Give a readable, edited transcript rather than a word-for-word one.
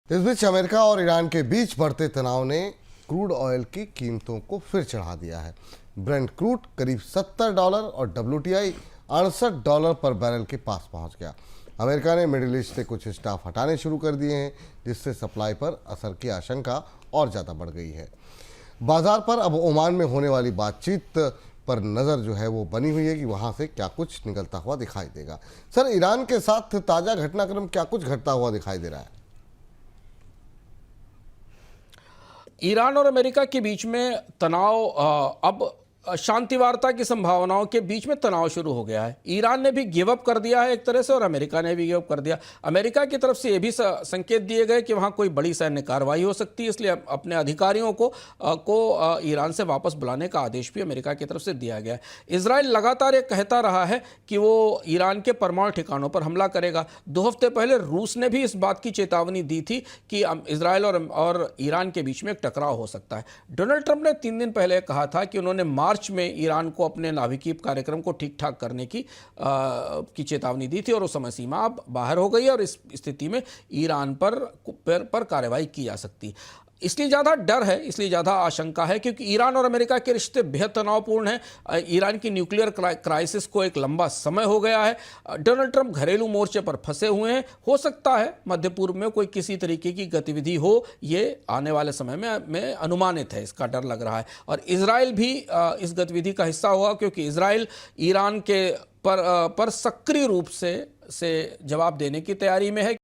इस बीच अमेरिका और ईरान के बीच बढ़ते तनाव ने क्रूड ऑयल की कीमतों को फिर चढ़ा दिया है। ब्रेंट क्रूड करीब $70 और WTI $68 पर बैरल के पास पहुंच गया। अमेरिका ने मिडिल ईस्ट से कुछ स्टाफ हटाने शुरू कर दिए हैं, जिससे सप्लाई पर असर की आशंका और ज़्यादा बढ़ गई है। बाजार पर अब ओमान में होने वाली बातचीत पर नज़र जो है वो बनी हुई है कि वहाँ से क्या कुछ निकलता हुआ दिखाई देगा। सर, ईरान के साथ ताज़ा घटनाक्रम क्या कुछ घटता हुआ दिखाई दे रहा है? ईरान और अमेरिका के बीच में तनाव अब शांति वार्ता की संभावनाओं के बीच में तनाव शुरू हो गया है। ईरान ने भी गिव अप कर दिया है एक तरह से, और अमेरिका ने भी गिव अप कर दिया। अमेरिका की तरफ से ये भी संकेत दिए गए कि वहाँ कोई बड़ी सैन्य कार्रवाई हो सकती है, इसलिए अपने अधिकारियों को ईरान से वापस बुलाने का आदेश भी अमेरिका की तरफ से दिया गया है। इजराइल लगातार ये कहता रहा है कि वो ईरान के परमाणु ठिकानों पर हमला करेगा। 2 हफ्ते पहले रूस ने भी इस बात की चेतावनी दी थी कि इजराइल और ईरान के बीच में एक टकराव हो सकता है। डोनाल्ड ट्रंप ने 3 दिन पहले कहा था कि उन्होंने मार्च में ईरान को अपने नाभिकीय कार्यक्रम को ठीक ठाक करने की चेतावनी दी थी, और वो समय सीमा अब बाहर हो गई है और इस स्थिति में ईरान पर कार्रवाई की जा सकती है। इसलिए ज़्यादा डर है, इसलिए ज़्यादा आशंका है, क्योंकि ईरान और अमेरिका के रिश्ते बेहद तनावपूर्ण हैं। ईरान की न्यूक्लियर क्राइसिस को एक लंबा समय हो गया है। डोनाल्ड ट्रंप घरेलू मोर्चे पर फंसे हुए हैं। हो सकता है मध्य पूर्व में कोई किसी तरीके की गतिविधि हो, ये आने वाले समय में अनुमानित है, इसका डर लग रहा है। और इजराइल भी इस गतिविधि का हिस्सा होगा, क्योंकि इजराइल ईरान के पर सक्रिय रूप से जवाब देने की तैयारी में है।